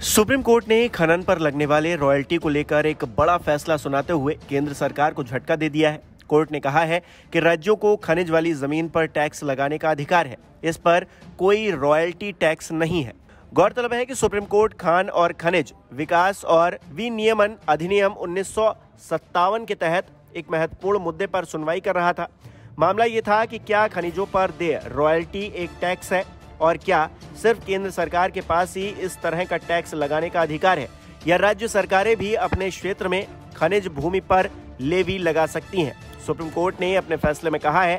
Supreme court ने खनन पर लगने वाले रॉयल्टी को लेकर एक बड़ा फैसला सुनाते हुए केंद्र सरकार को झटका दे दिया है। कोर्ट ने कहा है कि राज्यों को खनिज वाली जमीन पर टैक्स लगाने का अधिकार है। इस पर कोई रॉयल्टी टैक्स नहीं है। गौरतलब है कि सुप्रीम कोर्ट खान और खनिज विकास और विनियमन अधिनियम 1957 के तहत एक महत्वपूर्ण मुद्दे पर सुनवाई कर रहा था। मामला ये था कि क्या खनिजों पर देय रॉयल्टी एक टैक्स है और क्या सिर्फ केंद्र सरकार के पास ही इस तरह का टैक्स लगाने का अधिकार है या राज्य सरकारें भी अपने क्षेत्र में खनिज भूमि पर लेवी लगा सकती हैं। सुप्रीम कोर्ट ने अपने फैसले में कहा है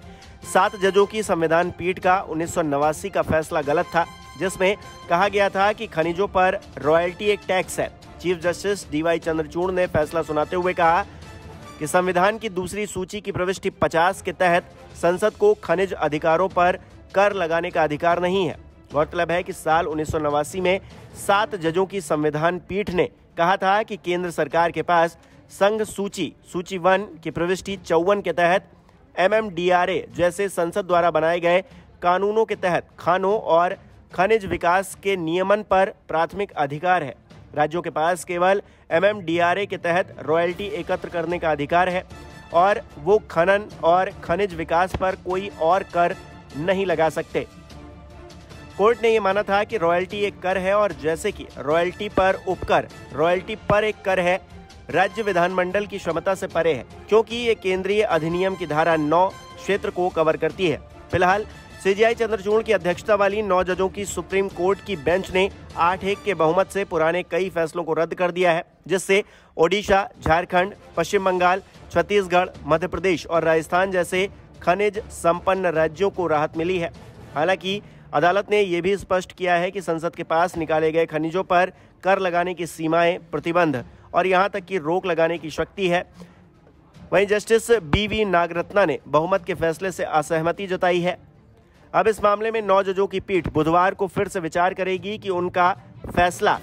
7 जजों की संविधान पीठ का 1989 का फैसला गलत था, जिसमें कहा गया था कि खनिजों पर रॉयल्टी एक टैक्स है। चीफ जस्टिस DY चंद्रचूड़ ने फैसला सुनाते हुए कहा कि संविधान की दूसरी सूची की प्रविष्टि 50 के तहत संसद को खनिज अधिकारों पर कर लगाने का अधिकार नहीं है। गौरतलब है कि साल 1989 में 7 जजों की संविधान पीठ ने कहा था कि केंद्र सरकार के पास संघ सूची 1 की प्रविष्टि 54 के तहत MMDRA जैसे संसद द्वारा बनाए गए कानूनों के तहत खानों और खनिज विकास के नियमन पर प्राथमिक अधिकार है। राज्यों के पास केवल MMDRA के तहत रॉयल्टी एकत्र करने का अधिकार है और वो खनन और खनिज विकास पर कोई और कर नहीं लगा सकते। कोर्ट ने ये माना था कि रॉयल्टी एक कर है और जैसे कि रॉयल्टी पर उपकर रॉयल्टी पर एक कर है, राज्य विधानमंडल की क्षमता से परे है, क्योंकि ये केंद्रीय अधिनियम की धारा 9 क्षेत्र को कवर करती है। फिलहाल CJI चंद्रचूड़ की अध्यक्षता वाली 9 जजों की सुप्रीम कोर्ट की बेंच ने 8-1 के बहुमत से पुराने कई फैसलों को रद्द कर दिया है, जिससे ओडिशा, झारखंड, पश्चिम बंगाल, छत्तीसगढ़, मध्य प्रदेश और राजस्थान जैसे खनिज संपन्न राज्यों को राहत मिली है। हालांकि अदालत ने यह भी स्पष्ट किया है कि संसद के पास निकाले गए खनिजों पर कर लगाने की सीमाएं, प्रतिबंध और यहां तक कि रोक लगाने की शक्ति है। वहीं जस्टिस BV नागरत्ना ने बहुमत के फैसले से असहमति जताई है। अब इस मामले में 9 जजों की पीठ बुधवार को फिर से विचार करेगी कि उनका फैसला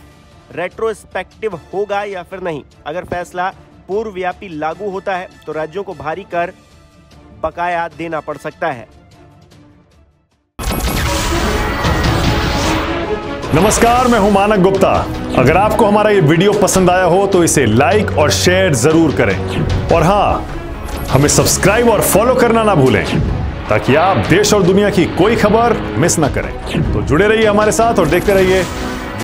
रेट्रोस्पेक्टिव होगा या फिर नहीं। अगर फैसला पूर्वव्यापी लागू होता है तो राज्यों को भारी कर बकाया देना पड़ सकता है। नमस्कार, मैं हूं मानक गुप्ता। अगर आपको हमारा ये वीडियो पसंद आया हो तो इसे लाइक और शेयर जरूर करें और हां, हमें सब्सक्राइब और फॉलो करना ना भूलें ताकि आप देश और दुनिया की कोई खबर मिस ना करें। तो जुड़े रहिए हमारे साथ और देखते रहिए